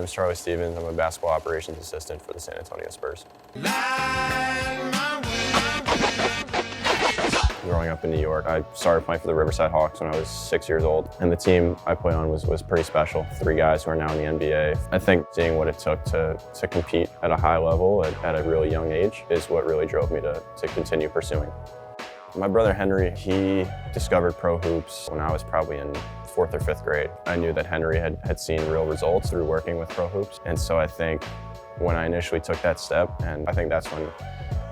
name is Charlie Stevens. I'm a basketball operations assistant for the San Antonio Spurs. Growing up in New York, I started playing for the Riverside Hawks when I was 6 years old. And the team I play on was pretty special. 3 guys who are now in the NBA. I think seeing what it took to compete at a high level at a really young age is what really drove me to continue pursuing. My brother Henry, he discovered pro hoops when I was probably in 4th or 5th grade. I knew that Henry had seen real results through working with pro hoops. And so I think when I initially took that step, and I think that's when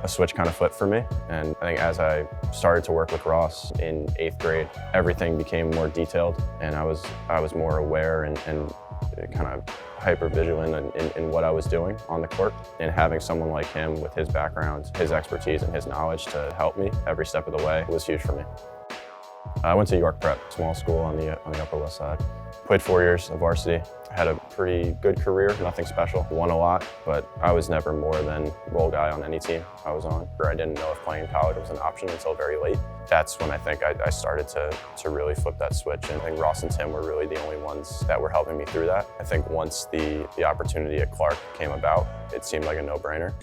a switch kind of flipped for me. And I think as I started to work with Ross in 8th grade, everything became more detailed, and I was more aware and kind of hyper vigilant in what I was doing on the court. And having someone like him with his background, his expertise, and his knowledge to help me every step of the way was huge for me. I went to York Prep, small school on the Upper West Side. Played 4 years of varsity. Had a pretty good career, nothing special. Won a lot, but I was never more than role guy on any team I was on. I didn't know if playing in college was an option until very late. That's when I think I started to really flip that switch. And I think Ross and Tim were really the only ones that were helping me through that. I think once the opportunity at Clark came about, it seemed like a no-brainer.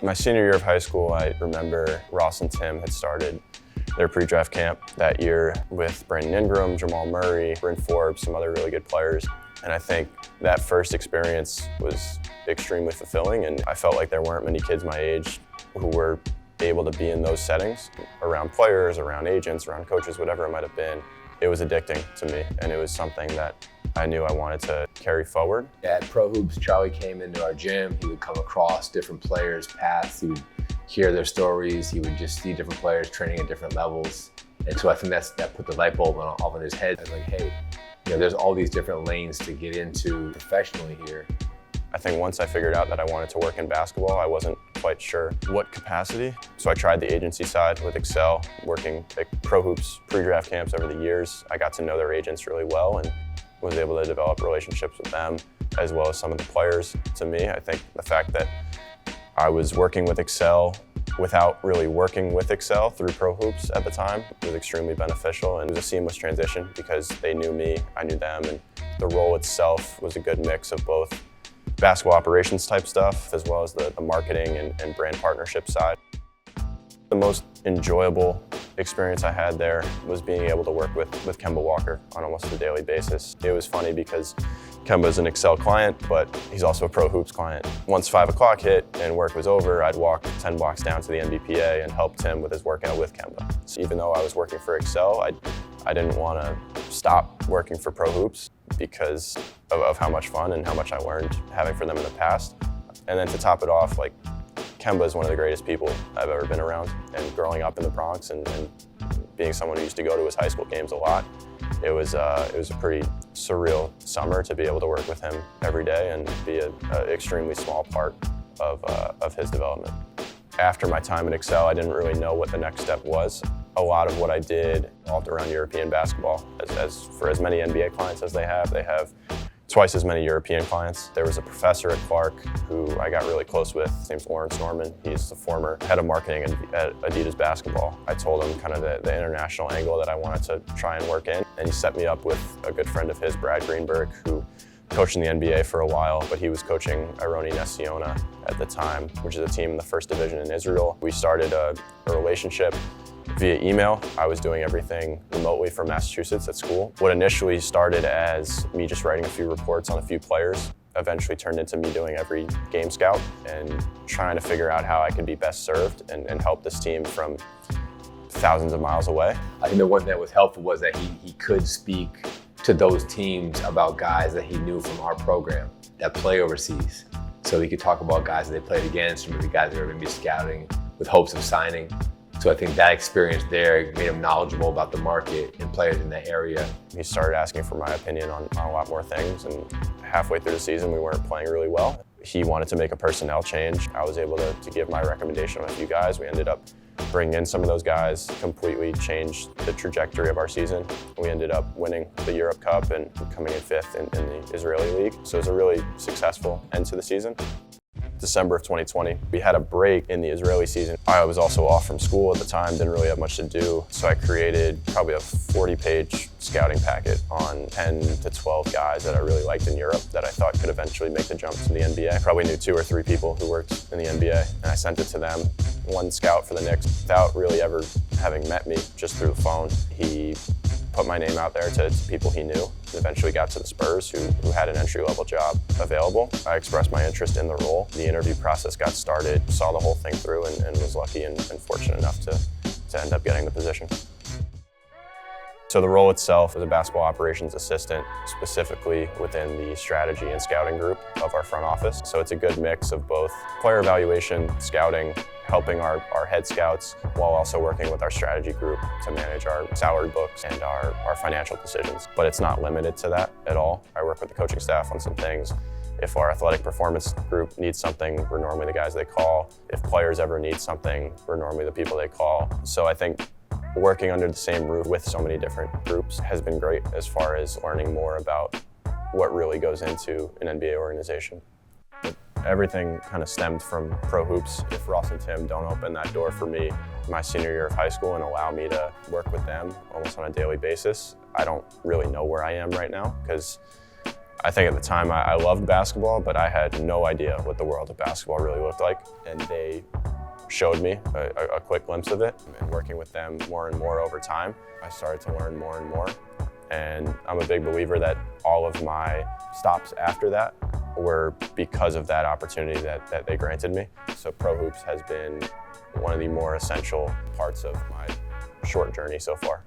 My senior year of high school, I remember Ross and Tim had started their pre-draft camp that year with Brandon Ingram, Jamal Murray, Bryn Forbes, some other really good players. And I think that first experience was extremely fulfilling, and I felt like there weren't many kids my age who were able to be in those settings, around players, around agents, around coaches, whatever it might have been. It was addicting to me, and it was something that I knew I wanted to carry forward. At Pro Hoops, Charlie came into our gym. He would come across different players' paths. He would hear their stories. He would just see different players training at different levels. And so I think that put the light bulb off in his head. I was like, hey, there's all these different lanes to get into professionally here. I think once I figured out that I wanted to work in basketball, I wasn't quite sure what capacity. So I tried the agency side with Excel, working at Pro Hoops pre-draft camps over the years. I got to know their agents really well and was able to develop relationships with them, as well as some of the players. To me, I think the fact that I was working with Excel without really working with Excel through Pro Hoops at the time was extremely beneficial, and it was a seamless transition because they knew me, I knew them, and the role itself was a good mix of both basketball operations type stuff as well as the marketing and brand partnership side. The most enjoyable experience I had there was being able to work with Kemba Walker on almost a daily basis. It was funny because Kemba's an Excel client, but he's also a Pro Hoops client. Once 5 o'clock hit and work was over, I'd walk 10 blocks down to the NBPA and help Tim with his workout with Kemba. So even though I was working for Excel, I didn't want to stop working for Pro Hoops because of how much fun and how much I learned having for them in the past. And then to top it off, like, Kemba is one of the greatest people I've ever been around, and growing up in the Bronx and being someone who used to go to his high school games a lot, it was a pretty surreal summer to be able to work with him every day and be an extremely small part of his development. After my time at Excel, I didn't really know what the next step was. A lot of what I did revolved around European basketball. For as many NBA clients as they have twice as many European clients. There was a professor at Clark who I got really close with. His name's Lawrence Norman. He's the former head of marketing at Adidas basketball. I told him kind of the international angle that I wanted to try and work in, and he set me up with a good friend of his, Brad Greenberg, who coached in the NBA for a while, but he was coaching Ironi Nessiona at the time, which is a team in the first division in Israel. We started a relationship via email. I was doing everything remotely from Massachusetts at school. What initially started as me just writing a few reports on a few players eventually turned into me doing every game scout and trying to figure out how I could be best served and help this team from thousands of miles away. I think the one that was helpful was that he could speak to those teams about guys that he knew from our program that play overseas. So he could talk about guys that they played against, or maybe guys that were going to be scouting with hopes of signing. So I think that experience there made him knowledgeable about the market and players in that area. He started asking for my opinion on a lot more things, and halfway through the season we weren't playing really well. He wanted to make a personnel change. I was able to give my recommendation on a few guys. We ended up bringing in some of those guys, completely changed the trajectory of our season. We ended up winning the Europe Cup and coming in 5th in the Israeli League. So it was a really successful end to the season. December of 2020. We had a break in the Israeli season. I was also off from school at the time, didn't really have much to do. So I created probably a 40-page scouting packet on 10 to 12 guys that I really liked in Europe that I thought could eventually make the jump to the NBA. I probably knew 2 or 3 people who worked in the NBA, and I sent it to them. One scout for the Knicks, without really ever having met me, just through the phone. He put my name out there to people he knew, and eventually got to the Spurs, who had an entry-level job available. I expressed my interest in the role. The interview process got started, saw the whole thing through, and was lucky and fortunate enough to end up getting the position. So the role itself is a basketball operations assistant, specifically within the strategy and scouting group of our front office. So it's a good mix of both player evaluation, scouting, helping our head scouts, while also working with our strategy group to manage our salary books and our financial decisions. But it's not limited to that at all. I work with the coaching staff on some things. If our athletic performance group needs something, we're normally the guys they call. If players ever need something, we're normally the people they call. So I think working under the same roof with so many different groups has been great as far as learning more about what really goes into an NBA organization. Everything kind of stemmed from pro hoops. If Ross and Tim don't open that door for me my senior year of high school and allow me to work with them almost on a daily basis, I don't really know where I am right now, because I think at the time I loved basketball, but I had no idea what the world of basketball really looked like. And they showed me a quick glimpse of it. And working with them more and more over time, I started to learn more and more. And I'm a big believer that all of my stops after that were because of that opportunity that they granted me. So Pro Hoops has been one of the more essential parts of my short journey so far.